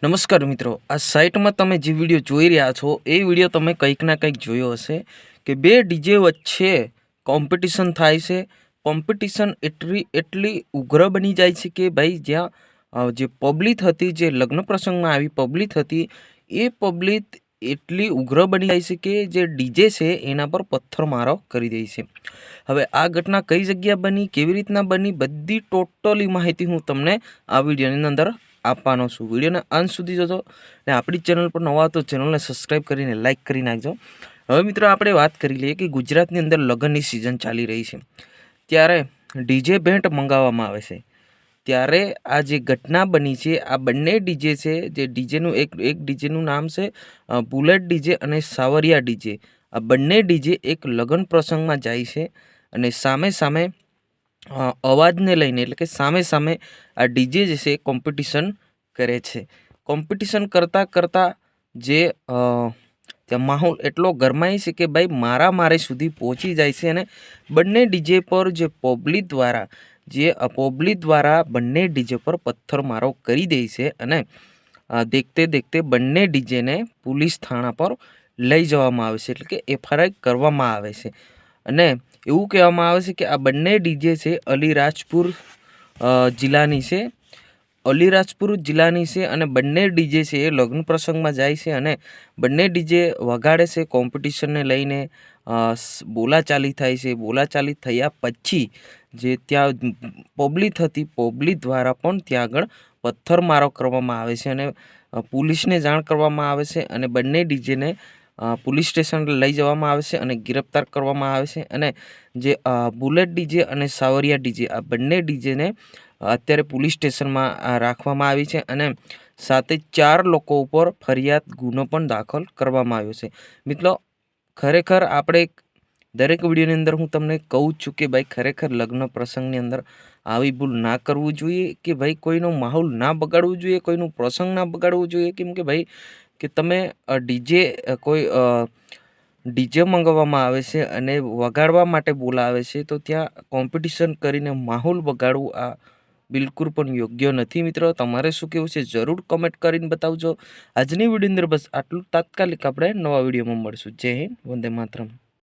નમસ્કાર મિત્રો, આ સાઇટમાં તમે જે વિડીયો જોઈ રહ્યા છો એ વિડીયો તમે કંઈક ના કંઈક જોયો હશે કે બે ડીજે વચ્ચે કોમ્પિટિશન થાય છે. કોમ્પિટિશન એટલી ઉગ્ર બની જાય છે કે ભાઈ જ્યાં જે પબ્લિક હતી, જે લગ્ન પ્રસંગમાં આવી પબ્લિક હતી, એ પબ્લિક એટલી ઉગ્ર બની જાય છે કે જે ડીજે છે એના પર પથ્થરમારો કરી દે છે. હવે આ ઘટના કઈ જગ્યા બની, કેવી રીતના બની, બધી ટોટલી માહિતી હું તમને આ વિડીયોની અંદર આપવાનો છું. વિડીયોને અંત સુધી જોજો અને આપણી ચેનલ પર નવા તો ચેનલને સબસ્ક્રાઈબ કરીને લાઇક કરી નાખજો. હવે મિત્રો આપણે વાત કરી લઈએ કે ગુજરાતની અંદર લગ્નની સિઝન ચાલી રહી છે, ત્યારે ડીજે બેન્ડ મંગાવવામાં આવે છે. ત્યારે આ જે ઘટના બની છે, આ બંને ડીજે છે, જે ડીજેનું એક ડીજેનું નામ છે બુલેટ ડીજે અને સાવરિયા ડીજે. આ બંને ડીજે એક લગ્ન પ્રસંગમાં જાય છે અને સામે સામે અવાજને લઈને, એટલે કે સામે સામે આ ડીજે જે છે કોમ્પિટિશન કરે છે. કોમ્પિટિશન કરતાં કરતાં જે ત્યાં માહોલ એટલો ગરમાય છે કે ભાઈ મારે સુધી પહોંચી જાય છે અને બંને ડીજે પર જે પબ્લિક દ્વારા બંને ડીજે પર પથ્થરમારો કરી દે છે અને દેખતે દેખતે બંને ડીજેને પોલીસ થાણા પર લઈ જવામાં આવે છે, એટલે કે એફઆઈઆર કરવામાં આવે છે. અને એવું કહેવામાં આવે છે કે આ બંને ડીજે છે અલીરાજપુર જિલ્લાની છે અને બંને ડીજે છે એ લગ્ન પ્રસંગમાં જાય છે અને બંને ડીજે વગાડે છે. કોમ્પિટિશનને લઈને બોલાચાલી થાય છે. બોલાચાલી થયા પછી જે ત્યાં પબ્લિક હતી, પબ્લિક દ્વારા પણ ત્યાં આગળ પથ્થરમારો કરવામાં આવે છે અને પોલીસને જાણ કરવામાં આવે છે અને બંને ડીજેને પોલીસ સ્ટેશન લઈ જવામાં આવે છે અને ગિરફ્તાર કરવામાં આવે છે. અને જે બુલેટ ડીજે અને સાવરિયા ડીજે, આ બંને ડીજેને અત્યારે પોલીસ સ્ટેશનમાં રાખવામાં આવી છે અને સાથે 4 લોકો ઉપર ફરિયાદ ગુનો પણ દાખલ કરવામાં આવ્યો છે. મિત્રો, ખરેખર આપણે દરેક વિડીયોની અંદર હું તમને કહું છું કે ભાઈ ખરેખર લગ્ન પ્રસંગની અંદર આવી ભૂલ ના કરવું જોઈએ, કે ભાઈ કોઈનો માહોલ ના બગાડવું જોઈએ, કોઈનું પ્રસંગ ના બગાડવું જોઈએ. કેમ કે ભાઈ કે તમે ડીજે મંગાવવામાં આવે છે અને વગાડવા માટે બોલાવે છે, તો ત્યાં કોમ્પિટિશન કરીને માહોલ બગાડવું આ બિલકુલ પણ યોગ્ય નથી. મિત્રો, તમારે શું કહેવું છે જરૂર કમેન્ટ કરીને બતાવજો. આજની વિડીયો અંદર બસ આટલું. તાત્કાલિક આપણે નવા વિડીયોમાં મળશું. જય હિન્દ, વંદે માતરમ.